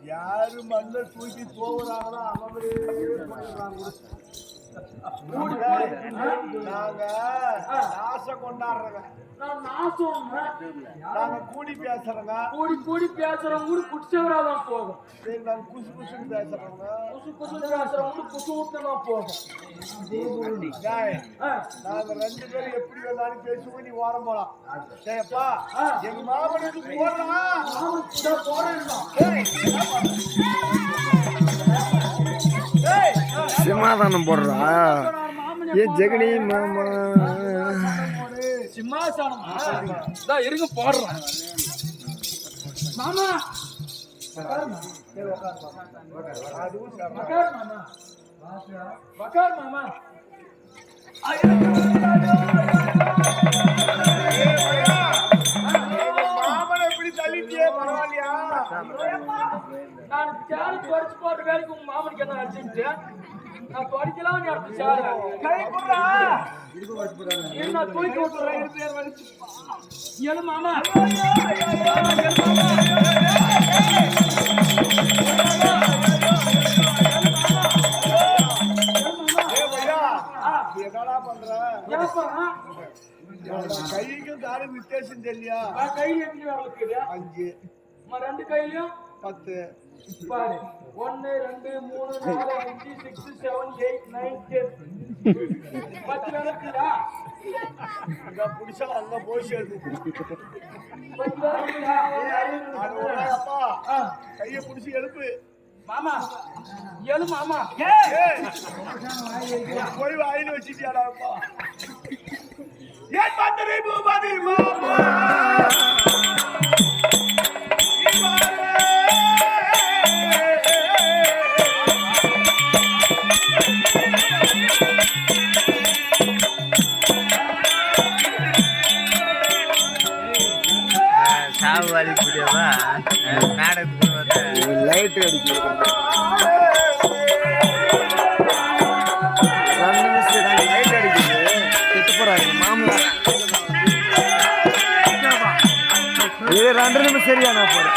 யாரு மண்ண தூக்கி போகிறாங்களோ அவங்களே நாங்க நாசம் கொண்டாடுறோங்க. நாங்க கூடி பேசுறோங்க. கூடி பேசுறவங்க கூட குடிச்சவராதான் போகும். சரி, நாங்க குசு குசுன்னு பேசுறோங்க. குசு பேசுறவங்க குசு விட்டுதான் போகும். நாங்க ரெண்டு பேரும் எப்படி வேணாலும் பேசுவோம். நீ ஓரம் போலாம். சரிப்பா, எங்க மாமனுக்கு போடுறான். சிம்மாதானம் போடுறா ஏ ஜெகனி மாமா சிம்மாசனம் இருங்க போடுறான் மாமா. மாமா எப்படி தள்ளிட்டியே பரவாயில்லையா? நான் சேலை துடைச்சு போடுற வேலைக்கு உங்க மாமனுக்கு என்ன அடிச்சுட்டு நான் துடைக்கலாம். நீ அடுத்த சேலை நான் தூக்கி விட்டுறேன். எழு மாமா. என்னடா பண்ற? கைக்கும் காலும் வித்தியாசம் தெரியலையா? கை எப்படி இருக்குது? 5. ரெண்டு கையிலும் 10. பாரு, 1 2 3 4 5 6 7 8 9 10. 10 நடக்குதா? இங்க புடிச்சா அங்க போய் சேருது. 10 நடக்குதா? அப்பா கையை புடிச்சு எழுப்பு மாமா. எழு மாமா. போய் வாயில வச்சிட்டியாடா அப்பா. ஏன் பந்தரை பூபாதி மாமா சாவாலி புரியவா நாடகத்துக்கு லைட் அடிக்கிறது. லைட் அடிக்குது கெட்டு போறாங்க மாமலா. இது 2 நிமிஷம் சரியா நான் போறேன்.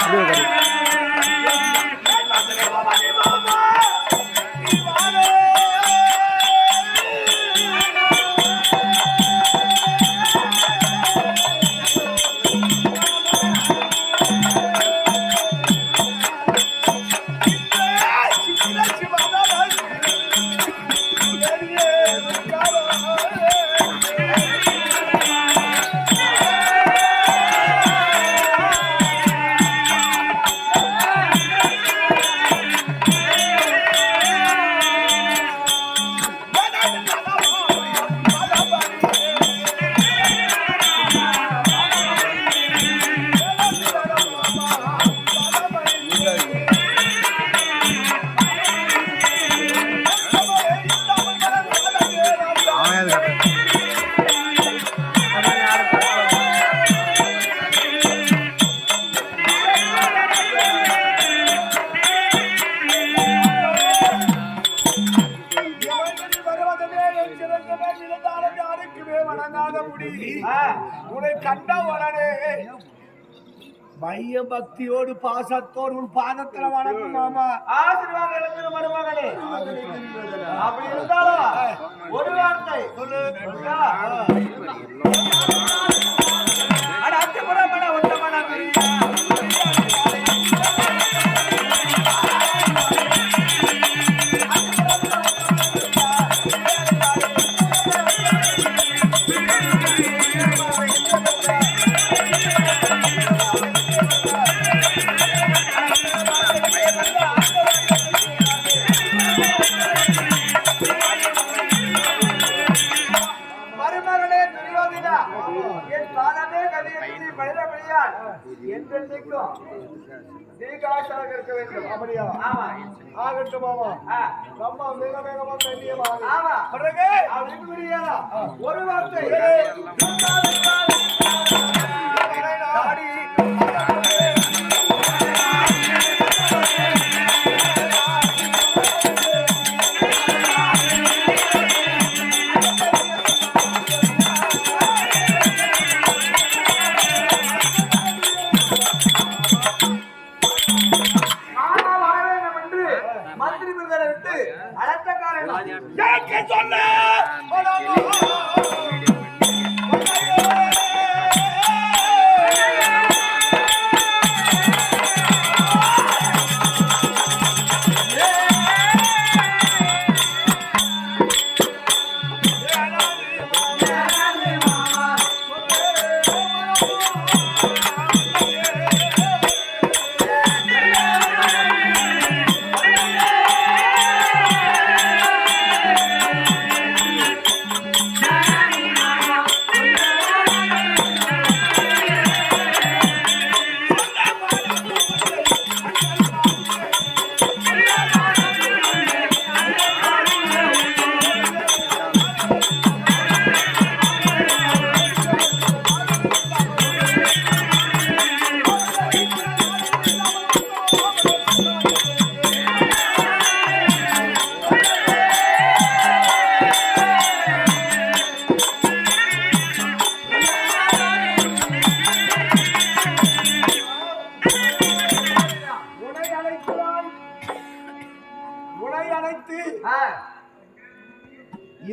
உன்னை கண்ட உடனே பைய பக்தியோடு பாசத்தோடு உன் பாதத்துல வணக்கம் மாமா. ஆசீர்வாதம் மருமகளே. அப்படி இருந்தாலும் ஒரு வார்த்தை சொல்லு. இருக்க வேண்டும். அப்படியா? ஆமா. ஆகட்டும் மாமா. அம்மா வேக வேகமா கண்ணியமா. ஆமா. பிறகு ஒரு வார்த்தை தாடி பாண்டவரை விட்டு அழைத்த காரணம் எனக்கு சொல்லு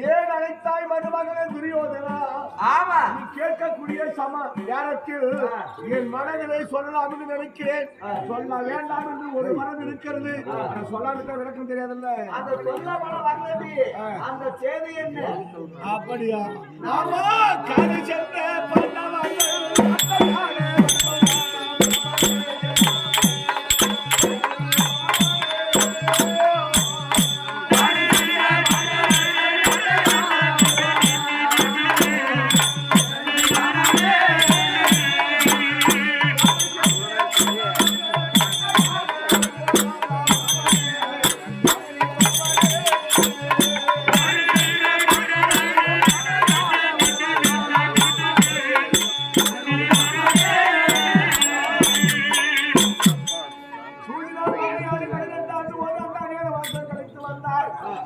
ஏன் அழைத்தாய் மருமகனே துரியோதனா? ஆமா, நீ கேட்கக்கூடிய நேரத்தில் என் மனதிலே சொல்லலாம் என்று நினைக்கிறேன். சொல்ல வேண்டாம் என்று ஒரு மனம் இருக்கிறது. சொல்லாவிட்ட விளக்கம் தெரியாதுல்ல. அந்த சொல்ல மனம் வரலடி. அந்த செய்தி என்ன? அப்படியா? ஆமா, காது சென்ற பண்ணவர்கள்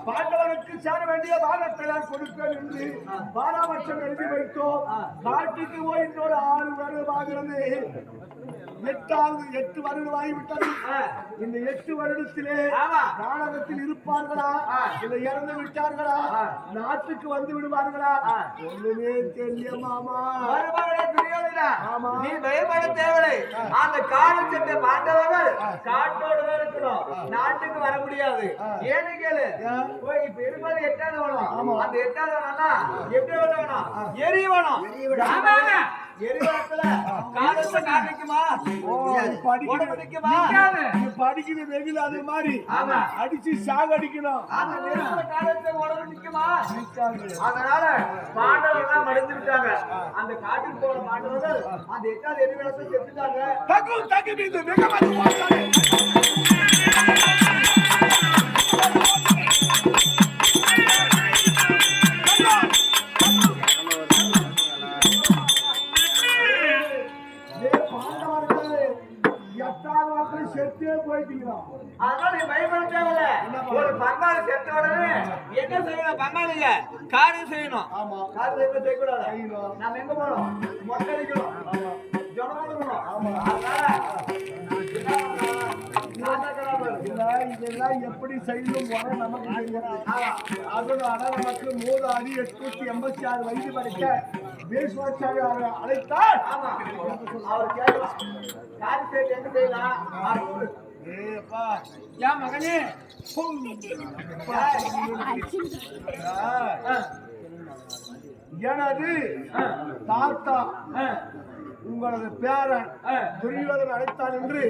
பாண்டவனுக்கு சேர வேண்டிய பாகத்தை நான் கொடுப்பேன் என்று பாராபட்சம் எழுதி வைத்தோம். காட்டுக்கு போய் இன்னொரு 6 வருடமாகிறது. 8 வருடம் ஆகிவிட்டது. இந்த 8 வருடத்திலே கானகத்தில் இருப்பார்களா, இல்லை இறந்து விட்டார்களா, நாட்டுக்கு வந்து விடுவார்களா, ஒண்ணுமே தெரிய மாமா. நீ பயப்பட தேவையில்லை. அந்த காடு சென்ற பாண்டவர்கள் காட்டோடு இருக்கணும், நாட்டுக்கு வர முடியாது. ஏன்னு கேளு, இப்ப இருப்பது 8வது வேணும். அந்த 8வது வேணும்னா எப்படி வேணும்? எரி வேணும். எரிவளத்துல காலத்தை காட்டிக்குமா? படிக்கிறது வெகுல அது மாதிரி அடிச்சு சாகடிக்கணும். அந்த நெருப்புல காலத்தை உடம்பு நிக்குமா? அதனால பாண்டவர்கள் மடிந்து விட்டாங்க. அந்த காட்டுக்கு போன பாண்டவர்கள் அந்த 8வது எரிவளத்தை செத்துட்டாங்க. தகு மீது வெகுமதி போட்டாங்க. செத்தே போயிட்டீங்களா? அதனால நீ பயப்பட தேவையில்ல. ஒரு பங்காளி செத்த உடனே என்ன செய்யணும்? பங்காளிங்க காரியம் செய்யணும். ஆமா, காரியம் என்ன செய்யக்கூடாது? நம்ம எங்க போறோம்? மொட்டடிக்கணும், ஜனம் கொடுக்கணும். இதெல்லாம் எப்படி செய்யணும் நமக்கு தெரியாது. அதனால நமக்கு மூதாடி 886 வயது வரைக்க பேசுவாச்சாரி அழைத்தார். அவர் கேட்கலாம், காரியம் என்ன செய்யலாம்? மகனே எனது தாத்தா உங்களது பேரன் துரியோதன் அழைத்தான் என்று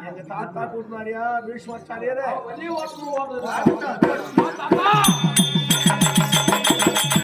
எங்க தாத்தா கூட்டினாரியா பீஷ்மாச்சாரியரை?